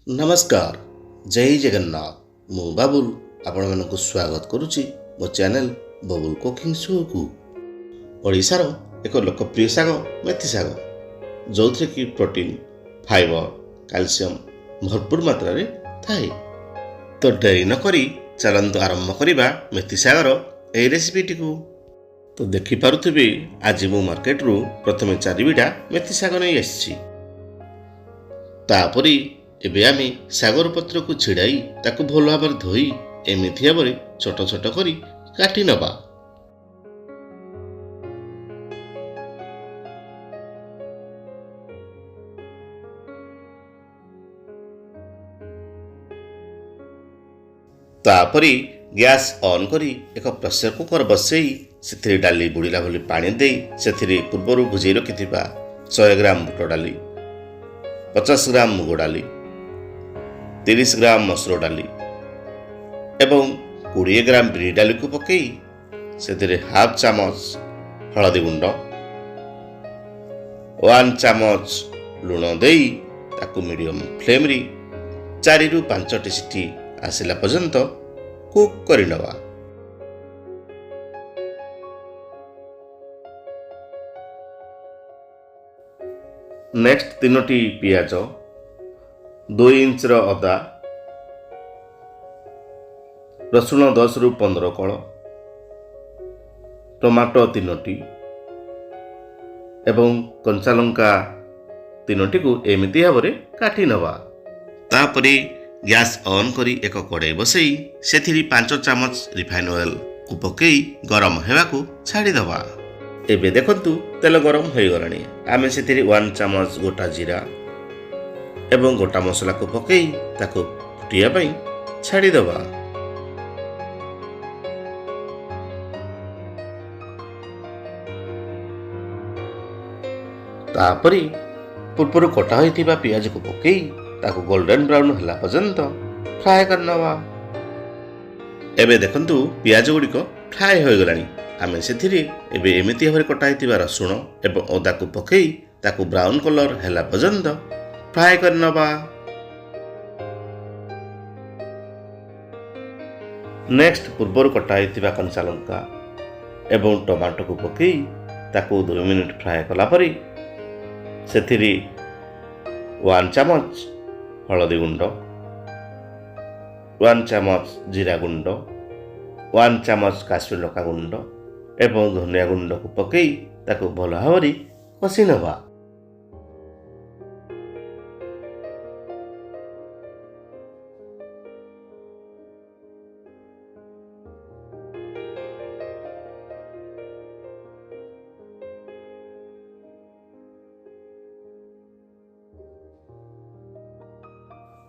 नमस्कार जय जगन्नाथ मु बाबुल आपण मानक स्वागत करुच्ची मो चैनल बबुल कुकिंग शो को। ओडिशार एक लोकप्रिय साग मेथी साग जो कि प्रोटीन फाइबर कैल्शियम भरपूर मात्रा रे थाए। तो डेरी न करी चलंतु आरंभ करिबा मेथी सागर ए रेसिपीटी को। तो देखि पारुथिबे आज मु मार्केट रु प्रथमे 4 बिटा मेथी साग नै आछि। तापरी एबे आमे सागर पत्र को छिड़ाई ताकू भल भाव धोई एमिथि भाव छोट छोट करी काटी नबा। तापरी गैस ऑन करी एक प्रेशर कुकर बसई से डाली बुड़ीला भली पानी दे से पूर्वर भुजई रखिथिबा 100 ग्राम बुट डाली 50 ग्राम मुग डाली 30 ग्राम मसूर डाली एवं 20 ग्राम बिरी डाली को पकई से हाफ चामच हलदी गुंड 1 चामच लुण देई ताकू मीडियम फ्लेम री 4 रु 5 सीटी आसिला पर्यंत कुक करि नवा। नेक्स्ट 3टी पियाज 2 इंच अदा रसुण 10 रु 15 कळ टमाटो 3टी एवं कंचा लंका 3टी को एमिति भाव काटी नवा। तापरे गैस ऑन करी एक कड़ाई बसई से 5 चामच रिफाइन ऑयल को पकई गरम हेवा को छाड़ी दवा। एबे देखंतु तेल गरम हो गलानी आमे से 1 चामच गोटा जीरा एवं गोटा मसला को पकई ताको फुटिया पई छाड़ी दवा। तापरी पूर्व कटा होइतिबा पियाज को पकई ताको गोल्डन ब्राउन हला पर्यंत फ्राई करनवा। एबे देखंतु पियाज गुडी को फ्राई हो गलानी आमे सेथिरे एबे एमिति भाव कटा होइतिबा रसुण एवं अदा को पकई ताको ब्राउन कलर हला पर्यंत फ्राई करनवा। नेक्स्ट पूर्वर कटा होइतिबा कंचा लंका एवं टमाटो को पकई ताको 2 मिनिट फ्राई कला परी सेथिरे 1 चामच हलदी गुंड 1 चामच जीरा गुंड 1 चामच काश्मीर लंका गुंड एवं धनिया गुंड को पकई ताको भल भाव कषि नवा।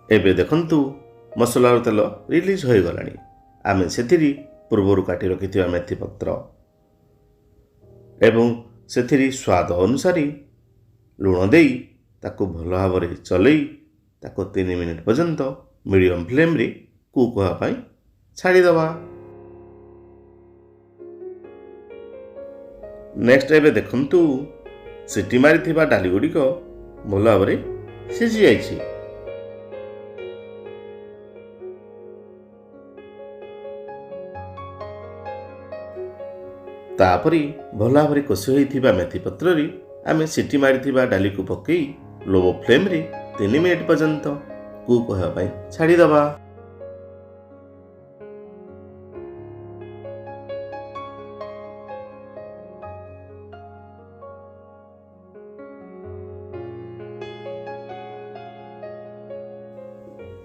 एबे देखंतु मसलार तेल रिलीज हो गलानी आमे सेथिरी पूर्वर काटी रखिथिबा मेथी पत्र एवं सेथिरी स्वाद अनुसार लुण देई ताको भल भाव चलई ताको 3 मिनिट पर्यंत मीडियम फ्लेम रे कुक होआ पई छाड़ी दवा। नेक्स्ट एबे देखंतु सिटी मारिथिबा डाली गुडी को भल भाव सिझी जाइछि। तापरी भल भाव कषि होइथिबा मेथी पत्र री आमे सिटी मारिथिबा डाली को पकई लो फ्लेम रे 3 मिनिट पर्यंत कुक होआ पई छाड़ी दवा।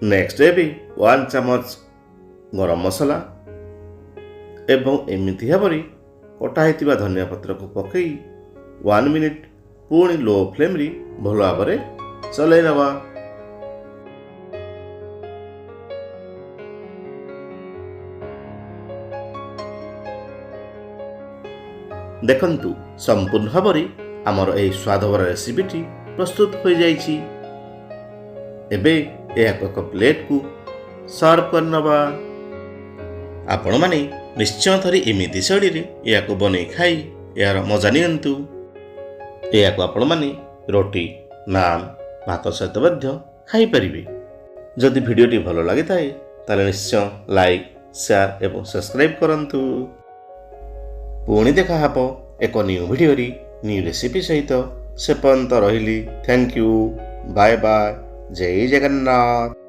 नेक्स्ट एबे 1 चामच गरम मसला एवं एमिति भाव कटा होइतिबा धनिया पत्र को पकई 1 मिनिट पुणी लो फ्लेम री भल भाव चलै नवा। देखंतु संपूर्ण भाव आमर ए स्वाद भरा रेसिपीटी प्रस्तुत हो जाइछि। एबे एक प्लेट को सर्व करनवा। आपण माने निश्चय थरी एमिति शैली रे याको बनै खाई यार मजा नियंतु। याको आपण माने रोटी नान भात सहित खाई पारिबे। जदि भिडियोटी भल लगी थाए ताले निश्चय लाइक शेयर एवं सब्सक्राइब करंतु। पुणी देखा हब एक न्यू भिडियो न्यू रेसिपी सहित से पर्यंत रहिली। थैंक यू, बाय बाय, जय जगन्नाथ।